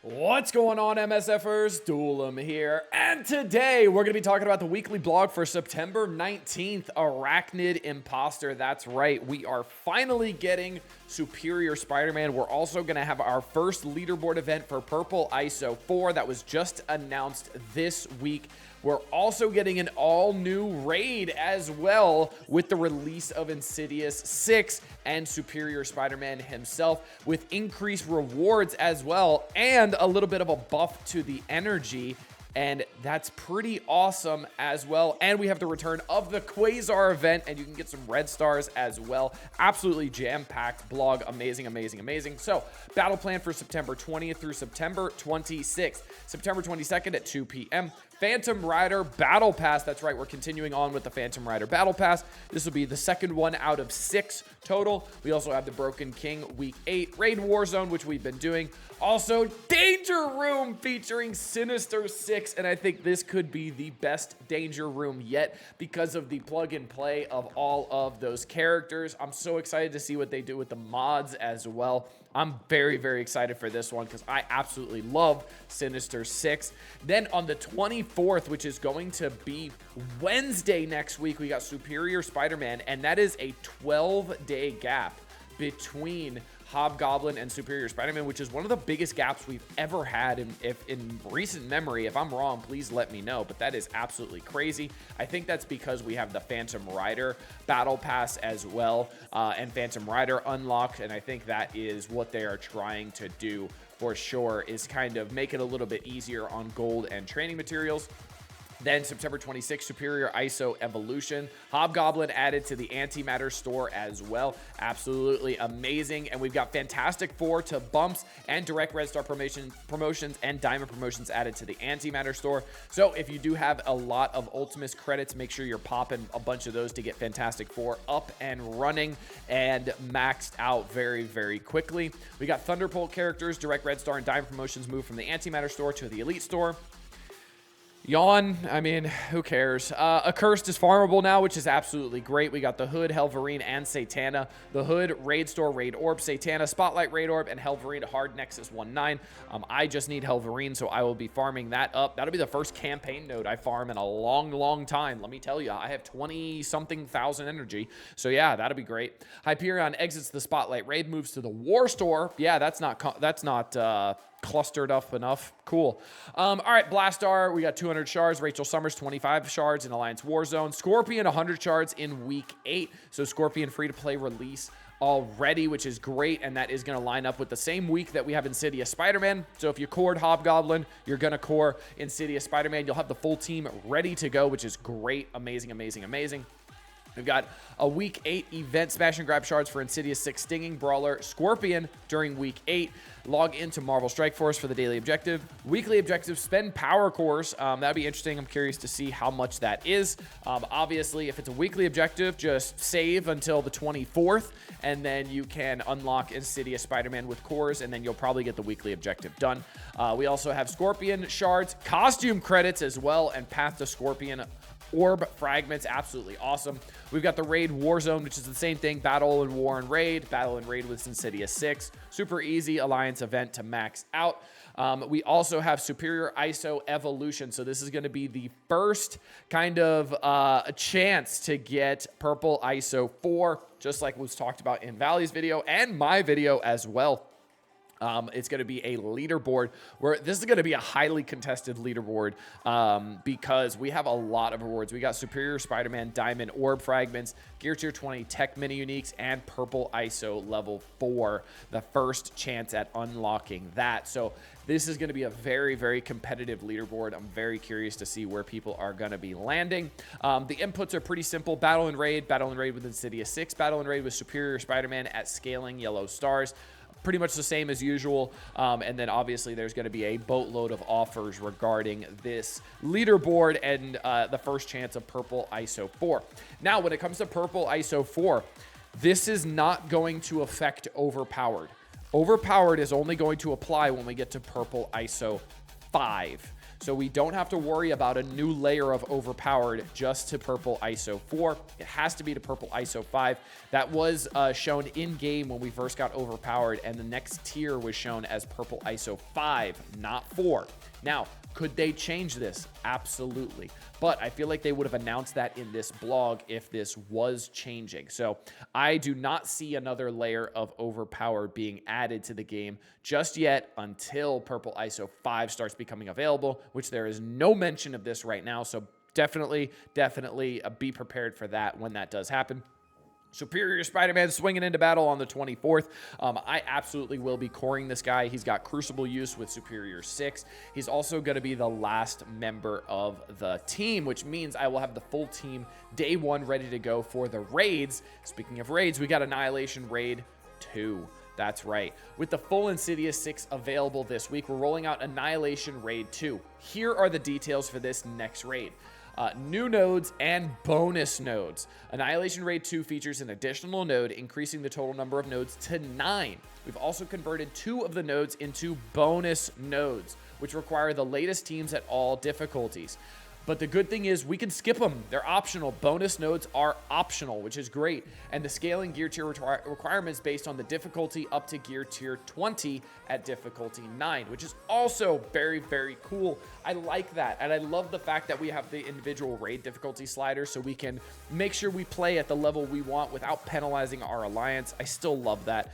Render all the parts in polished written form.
What's going on, MSFers? Duelim here, and today we're going to be talking about the weekly blog for September 19th, Arachnid Imposter. That's right, we are finally getting Superior Spider-Man. We're also going to have our first leaderboard event for Purple ISO 4 that was just announced this week. We're also getting an all-new raid as well with the release of Insidious 6 and Superior Spider-Man himself, with increased rewards as well and a little bit of a buff to the energy. And that's pretty awesome as well. And we have the return of the Quasar event, and you can get some red stars as well. Absolutely jam-packed blog. Amazing, amazing, amazing. So, battle plan for September 20th through September 26th. September 22nd at 2 p.m. Phantom Rider Battle Pass. That's right, we're continuing on with the Phantom Rider Battle Pass. This will be the second one out of 6 total. We also have the Broken King Week 8 Raid Warzone, which we've been doing. Also, Danger Room featuring Sinister 6, and I think this could be the best Danger Room yet because of the plug and play of all of those characters. I'm so excited to see what they do with the mods as well. I'm very, very excited for this one because I absolutely love Sinister 6. Then on the 24th, which is going to be Wednesday next week, we got Superior Spider-Man, and that is a 12-day gap between Hobgoblin and Superior Spider-Man, which is one of the biggest gaps we've ever had in recent memory. If I'm wrong, please let me know, but that is absolutely crazy. I think that's because we have the Phantom Rider Battle Pass as well, and Phantom Rider unlocked, and I think that is what they are trying to do for sure, is kind of make it a little bit easier on gold and training materials. Then September 26th, Superior ISO Evolution. Hobgoblin added to the Antimatter store as well. Absolutely amazing. And we've got Fantastic Four to bumps and direct Red Star promotions and Diamond promotions added to the Antimatter store. So if you do have a lot of Ultimus credits, make sure you're popping a bunch of those to get Fantastic Four up and running and maxed out very, very quickly. We got Thunderbolt characters, direct Red Star and Diamond promotions moved from the Antimatter store to the Elite store. Yawn, I mean, who cares? Accursed is farmable now, which is absolutely great. We got the Hood, Helverine, and Satana. The Hood, Raid Store, Raid Orb, Satana, Spotlight, Raid Orb, and Helverine, Hard Nexus 1-9. I just need Helverine, so I will be farming that up. That'll be the first campaign node I farm in a long, long time. Let me tell you, I have 20-something thousand energy. So yeah, that'll be great. Hyperion exits the Spotlight Raid, moves to the War Store. Yeah, that's not clustered up enough. Cool. All right, Blastar, we got 200 shards. Rachel Summers, 25 shards in Alliance Warzone. Scorpion, 100 shards in Week 8. So Scorpion free-to-play release already, which is great, and that is going to line up with the same week that we have Insidious Spider-Man. So if you cored Hobgoblin, you're going to core Insidious Spider-Man. You'll have the full team ready to go, which is great. Amazing, amazing, amazing. We've got a Week 8 event, Smash and Grab shards for Insidious 6, Stinging, Brawler, Scorpion during Week 8. Log into Marvel Strike Force for the daily objective. Weekly objective, spend power cores. That'd be interesting. I'm curious to see how much that is. Obviously, if it's a weekly objective, just save until the 24th, and then you can unlock Insidious Spider-Man with cores, and then you'll probably get the weekly objective done. We also have Scorpion shards, costume credits as well, and Path to Scorpion Orb fragments. Absolutely awesome. We've got the Raid Warzone, which is the same thing. Battle and War and Raid. Battle and Raid with Insidious 6. Super easy Alliance event to max out. We also have Superior ISO Evolution. So this is going to be the first kind of a chance to get Purple ISO 4, just like was talked about in Valley's video and my video as well. It's going to be a leaderboard where this is going to be a highly contested leaderboard because we have a lot of rewards. We got Superior Spider-Man Diamond Orb Fragments, Gear Tier 20 Tech Mini Uniques, and Purple ISO Level 4. The first chance at unlocking that. So this is going to be a very, very competitive leaderboard. I'm very curious to see where people are going to be landing. The inputs are pretty simple. Battle and Raid with Insidious 6, Battle and Raid with Superior Spider-Man at scaling yellow stars. Pretty much the same as usual. And then obviously there's going to be a boatload of offers regarding this leaderboard and the first chance of Purple ISO 4. Now, when it comes to Purple ISO 4, this is not going to affect Overpowered. Overpowered is only going to apply when we get to Purple ISO 5. So we don't have to worry about a new layer of overpowered just to purple ISO 4. It has to be to purple ISO 5. That was shown in game when we first got overpowered, and the next tier was shown as purple ISO 5, not 4. Now, could they change this? Absolutely. But I feel like they would have announced that in this blog if this was changing. So I do not see another layer of overpower being added to the game just yet until purple ISO 5 starts becoming available, which there is no mention of this right now. So definitely be prepared for that when that does happen. Superior Spider-Man swinging into battle on the 24th. I absolutely will be coring this guy. He's got Crucible use with Superior 6. He's also going to be the last member of the team, which means I will have the full team day 1 ready to go for the raids. Speaking of raids, we got Annihilation Raid 2. That's right. With the full Insidious 6 available this week, we're rolling out Annihilation Raid 2. Here are the details for this next raid. New nodes and bonus nodes. Annihilation Raid 2 features an additional node, increasing the total number of nodes to 9. We've also converted 2 of the nodes into bonus nodes, which require the latest teams at all difficulties. But the good thing is we can skip them. They're optional. Bonus nodes are optional, which is great. And the scaling gear tier requirements based on the difficulty up to gear tier 20 at difficulty 9, which is also very, very cool. I like that. And I love the fact that we have the individual raid difficulty sliders so we can make sure we play at the level we want without penalizing our alliance. I still love that.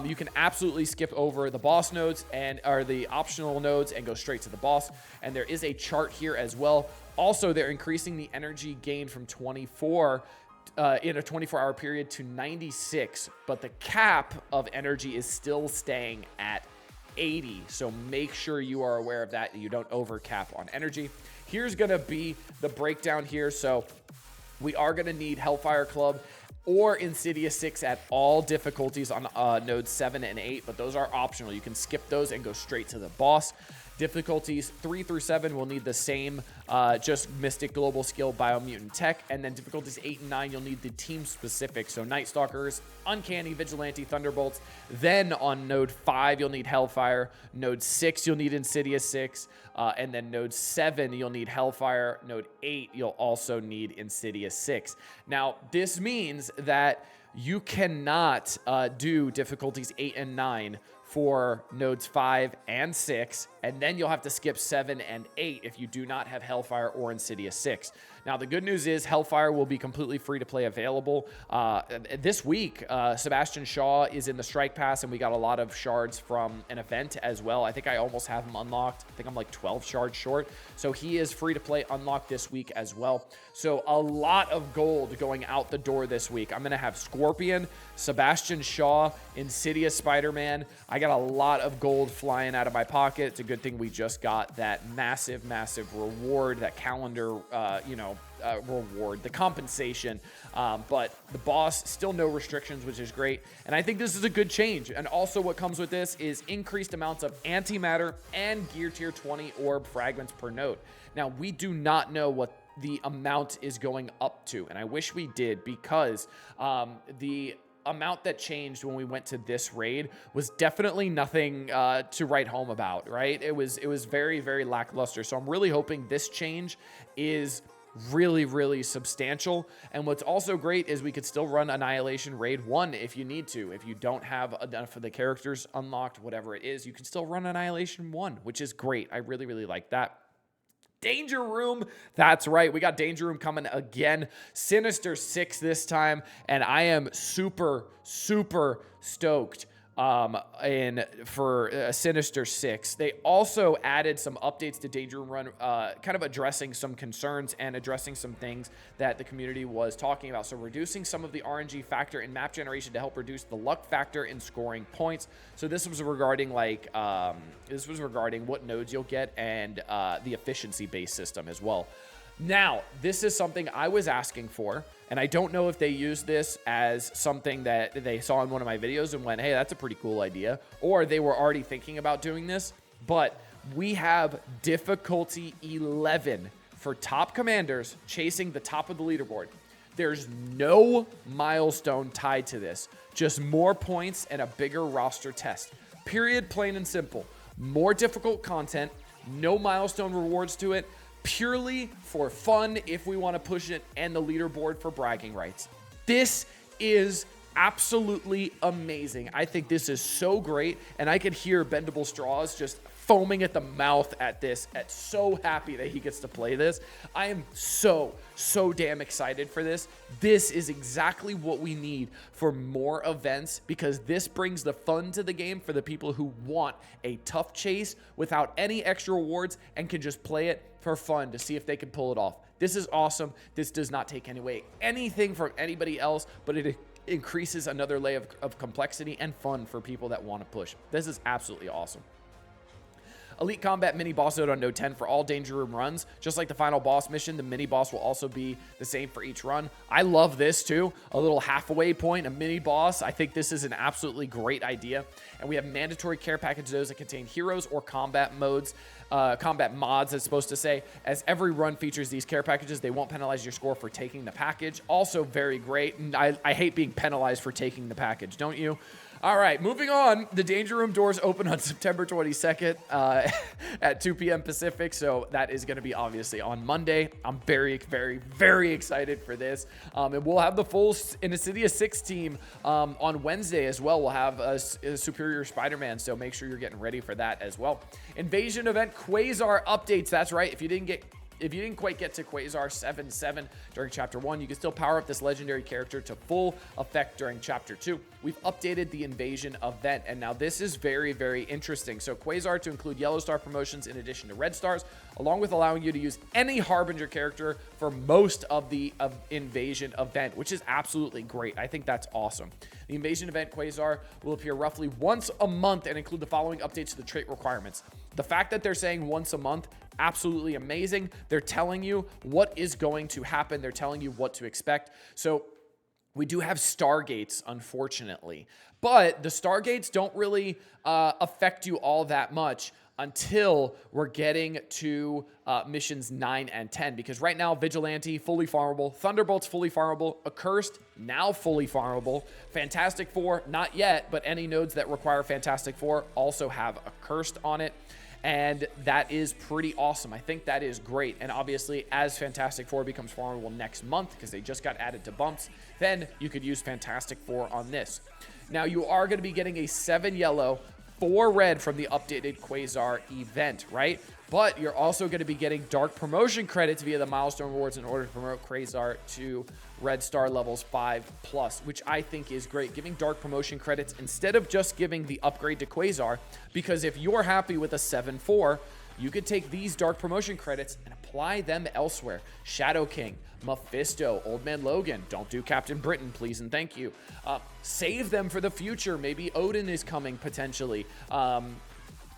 You can absolutely skip over the boss nodes or the optional nodes and go straight to the boss. And there is a chart here as well. Also, they're increasing the energy gain from 24 in a 24-hour period to 96. But the cap of energy is still staying at 80. So make sure you are aware of that. You don't overcap on energy. Here's going to be the breakdown here. So we are going to need Hellfire Club or Insidious 6 at all difficulties on nodes 7 and 8, but those are optional. You can skip those and go straight to the boss. Difficulties 3 through 7 will need the same, just Mystic Global Skill Biomutant Tech, and then difficulties 8 and 9, you'll need the team specific, so Night Stalkers, Uncanny, Vigilante, Thunderbolts. Then on node 5, you'll need Hellfire. Node 6, you'll need Insidious 6, and then node 7, you'll need Hellfire. Node 8, you'll also need Insidious 6. Now, this means that you cannot do difficulties 8 and 9 for nodes 5 and 6, and then you'll have to skip 7 and 8 if you do not have Hellfire or Insidious 6. Now, the good news is Hellfire will be completely free to play available. This week, Sebastian Shaw is in the Strike Pass, and we got a lot of shards from an event as well. I think I almost have him unlocked. I think I'm like 12 shards short. So he is free to play unlocked this week as well. So a lot of gold going out the door this week. I'm going to have Scorpion, Sebastian Shaw, Insidious Spider-Man. I got a lot of gold flying out of my pocket. It's a good thing we just got that massive reward, that calendar, reward, the compensation. But the boss, still no restrictions, which is great. And I think this is a good change. And also what comes with this is increased amounts of antimatter and gear tier 20 orb fragments per node. Now, we do not know what the amount is going up to, and I wish we did, because the amount that changed when we went to this raid was definitely nothing to write home about, right? It was very, very lackluster. So I'm really hoping this change is really substantial. And what's also great is we could still run Annihilation Raid 1 if you need to. If you don't have enough of the characters unlocked, whatever it is, you can still run Annihilation 1, which is great. I really like that. Danger Room, that's right, we got Danger Room coming again. Sinister 6 this time, and I am super stoked for Sinister 6. They also added some updates to Danger Room Run, kind of addressing some concerns and addressing some things that the community was talking about. So reducing some of the RNG factor in map generation to help reduce the luck factor in scoring points. So this was regarding what nodes you'll get and the efficiency-based system as well. Now, this is something I was asking for, and I don't know if they used this as something that they saw in one of my videos and went, hey, that's a pretty cool idea, or they were already thinking about doing this, but we have difficulty 11 for top commanders chasing the top of the leaderboard. There's no milestone tied to this, just more points and a bigger roster test. Period, plain and simple. More difficult content, No milestone rewards to it, purely for fun if we want to push it, and the leaderboard for bragging rights. This is absolutely amazing. I think this is so great, and I could hear Bendable Straws just foaming at the mouth at this, at so happy that he gets to play this. I am so damn excited for this. This is exactly what we need for more events, because this brings the fun to the game for the people who want a tough chase without any extra rewards and can just play it for fun to see if they can pull it off. This is awesome. This does not take away anything from anybody else, but it increases another layer of complexity and fun for people that want to push. This is absolutely awesome. Elite Combat Mini Boss Mode on Node 10 for all Danger Room runs. Just like the final boss mission, the mini boss will also be the same for each run. I love this too. A little halfway point, a mini boss. I think this is an absolutely great idea. And we have mandatory care packages that contain heroes or combat modes. Combat mods, it's supposed to say. As every run features these care packages, they won't penalize your score for taking the package. Also very great. And I hate being penalized for taking the package, don't you? All right, moving on. The Danger Room doors open on September 22nd at 2 p.m. Pacific, so that is going to be obviously on Monday. I'm very excited for this. And we'll have the full Insidious 6 team on Wednesday as well. We'll have a Superior Spider-Man, so make sure you're getting ready for that as well. Invasion event Quasar updates. That's right. If you didn't quite get to Quasar 7-7 during Chapter 1, you can still power up this legendary character to full effect during Chapter 2. We've updated the Invasion event, and now this is very interesting. So Quasar to include Yellow Star promotions in addition to Red Stars, along with allowing you to use any Harbinger character for most of the Invasion event, which is absolutely great. I think that's awesome. The Invasion event Quasar will appear roughly once a month and include the following updates to the trait requirements. The fact that they're saying once a month, absolutely amazing. They're telling you what is going to happen. They're telling you what to expect. So we do have Stargates, unfortunately, but the Stargates don't really affect you all that much until we're getting to missions 9 and 10, because right now, Vigilante, fully farmable, Thunderbolt's fully farmable, Accursed, now fully farmable, Fantastic Four, not yet, but any nodes that require Fantastic Four also have Accursed on it. And that is pretty awesome. I think that is great. And obviously, as Fantastic Four becomes farmable next month, because they just got added to bumps, then you could use Fantastic Four on this. Now, you are going to be getting a 7 yellow, 4 red from the updated Quasar event, right? But you're also going to be getting dark promotion credits via the milestone rewards in order to promote Quasar to Red Star levels 5+, which I think is great. Giving dark promotion credits instead of just giving the upgrade to Quasar, because if you're happy with a 7-4, you could take these dark promotion credits and apply them elsewhere. Shadow King, Mephisto, Old Man Logan. Don't do Captain Britain, please and thank you. Save them for the future. Maybe Odin is coming potentially.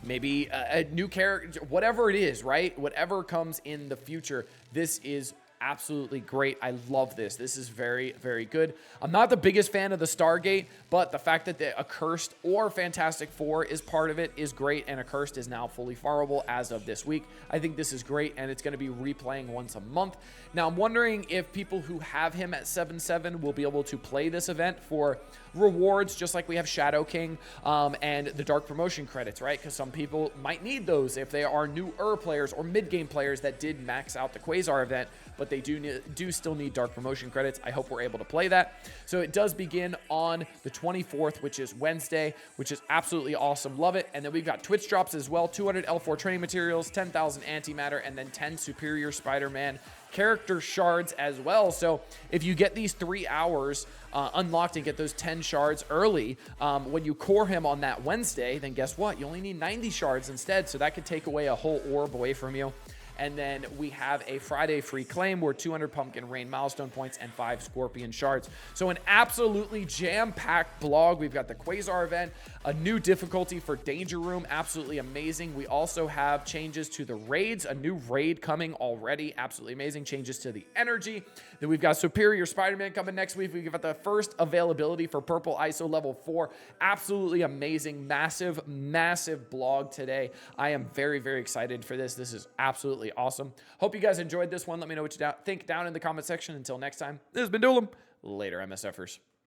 Maybe a new character, whatever it is, right? Whatever comes in the future, this is absolutely great. I love this. This is very good. I'm not the biggest fan of the Stargate, but the fact that the Accursed or Fantastic Four is part of it is great, and Accursed is now fully farmable as of this week. I think this is great, and it's going to be replaying once a month. Now, I'm wondering if people who have him at 7-7 will be able to play this event for rewards, just like we have Shadow King and the Dark Promotion credits, right? Because some people might need those if they are newer players or mid-game players that did max out the Quasar event, but they do still need Dark Promotion credits. I hope we're able to play that. So it does begin on the 24th, which is Wednesday, which is absolutely awesome. Love it. And then we've got Twitch drops as well, 200 L4 training materials, 10,000 antimatter, and then 10 Superior Spider-Man character shards as well. So if you get these 3 hours unlocked and get those 10 shards early, when you core him on that Wednesday, then guess what? You only need 90 shards instead. So that could take away a whole orb away from you. And then we have a Friday free claim where 200 Pumpkin Rain milestone points and 5 Scorpion shards. So an absolutely jam-packed blog. We've got the Quasar event, a new difficulty for Danger Room, absolutely amazing. We also have changes to the raids, a new raid coming already, absolutely amazing. Changes to the energy. Then we've got Superior Spider-Man coming next week. We've got the first availability for Purple ISO level 4. Absolutely amazing, massive blog today. I am very excited for this. This is absolutely awesome. Hope you guys enjoyed this one. Let me know what you think down in the comment section. Until next time, this has been Duelim. Later, MSFers.